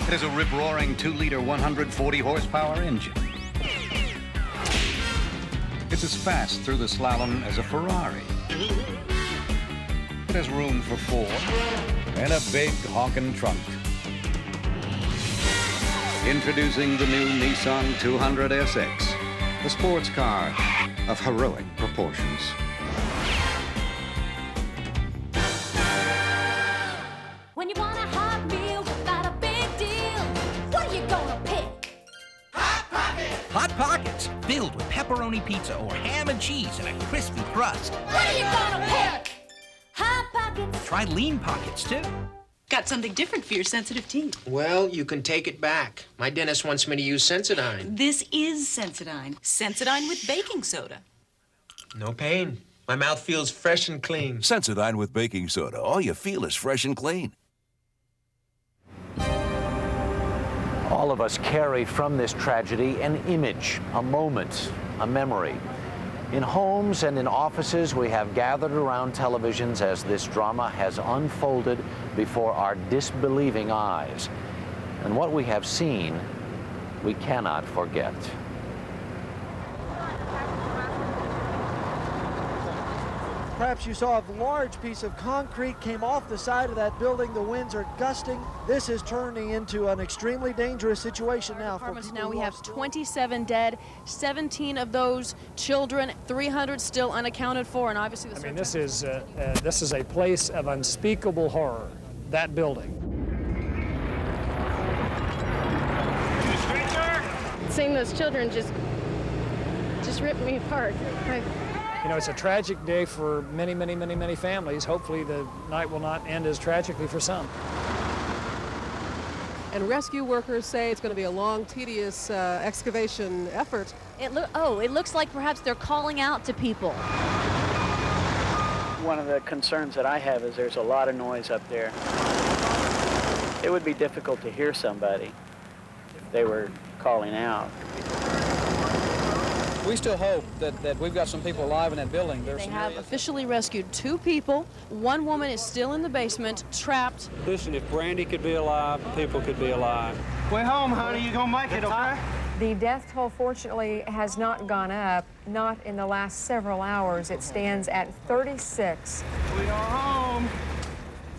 It is a rip-roaring 2-liter, 140-horsepower engine. It's as fast through the slalom as a Ferrari. It has room for 4 and a big honkin' trunk. Introducing the new Nissan 200 SX, the sports car of heroic proportions. When you want a hot meal without a big deal, what are you gonna pick? Hot Pockets! Hot Pockets, filled with pepperoni pizza or ham and cheese and a crispy crust. What are you gonna pick? Hot Pockets! Try Lean Pockets, too. Got something different for your sensitive teeth. Well, you can take it back. My dentist wants me to use Sensodyne. This is Sensodyne. Sensodyne with baking soda. No pain. My mouth feels fresh and clean. Sensodyne with baking soda. All you feel is fresh and clean. All of us carry from this tragedy an image, a moment, a memory. In homes and in offices, we have gathered around televisions as this drama has unfolded before our disbelieving eyes. And what we have seen, we cannot forget. Perhaps you saw a large piece of concrete came off the side of that building. The winds are gusting. This is turning into an extremely dangerous situation now. Now we have 27 dead, 17 of those children, 300 still unaccounted for, and obviously the this is a place of unspeakable horror, that building. Seeing those children just ripped me apart. You know, it's a tragic day for many, many, many, many families. Hopefully the night will not end as tragically for some. And rescue workers say it's going to be a long, tedious excavation effort. It looks like perhaps they're calling out to people. One of the concerns that I have is there's a lot of noise up there. It would be difficult to hear somebody if they were calling out. We still hope that we've got some people alive in that building. They have officially rescued 2 people. One woman is still in the basement, trapped. Listen, if Brandy could be alive, people could be alive. We're home, honey. You're gonna make it, okay? The death toll, fortunately, has not gone up, not in the last several hours. It stands at 36. We are home.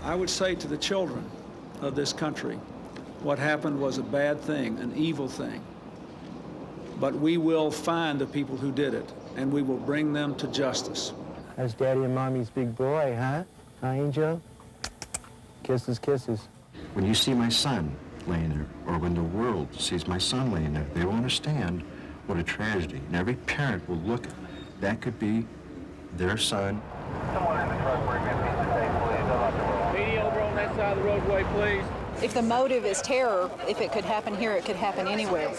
I would say to the children of this country, what happened was a bad thing, an evil thing. But we will find the people who did it, and we will bring them to justice. That's Daddy and Mommy's big boy, huh? Huh, Angel? Kisses, kisses. When you see my son laying there, or when the world sees my son laying there, they will understand what a tragedy. And every parent will look, that could be their son. Someone in the truck bring me a piece of tape, please. Media over on that side of the roadway, please. If the motive is terror, if it could happen here, it could happen anywhere.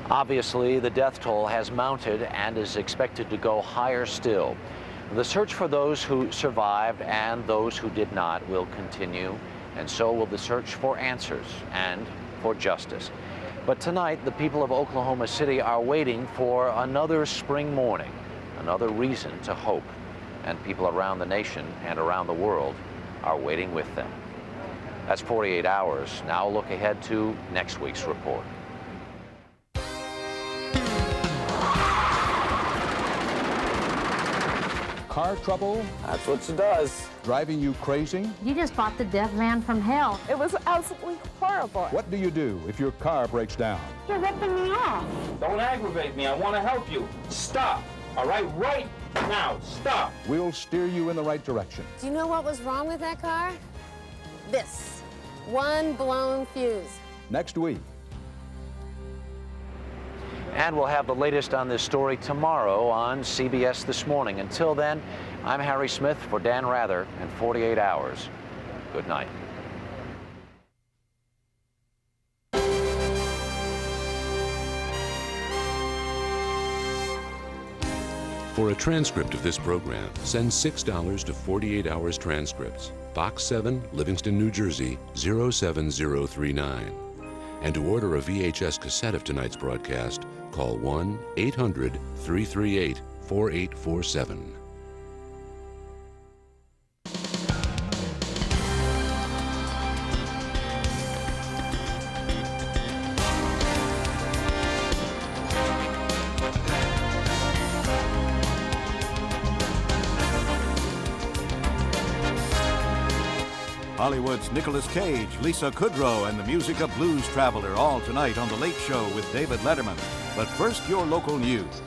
Obviously, the death toll has mounted and is expected to go higher still. The search for those who survived and those who did not will continue, and so will the search for answers and for justice. But tonight, the people of Oklahoma City are waiting for another spring morning, another reason to hope, and people around the nation and around the world are waiting with them. That's 48 hours. Now look ahead to next week's report. Car trouble? That's what she does. Driving you crazy? You just bought the death van from hell. It was absolutely horrible. What do you do if your car breaks down? You're ripping me off. Don't aggravate me. I want to help you. Stop. All right? Right now. Stop. We'll steer you in the right direction. Do you know what was wrong with that car? This. One blown fuse. Next week. And we'll have the latest on this story tomorrow on CBS This Morning. Until then, I'm Harry Smith for Dan Rather and 48 Hours. Good night. For a transcript of this program, send $6 to 48 Hours Transcripts, Box 7, Livingston, New Jersey, 07039. And to order a VHS cassette of tonight's broadcast, call 1-800-338-4847. Hollywood's Nicolas Cage, Lisa Kudrow, and the music of Blues Traveler, all tonight on The Late Show with David Letterman. But first, your local news.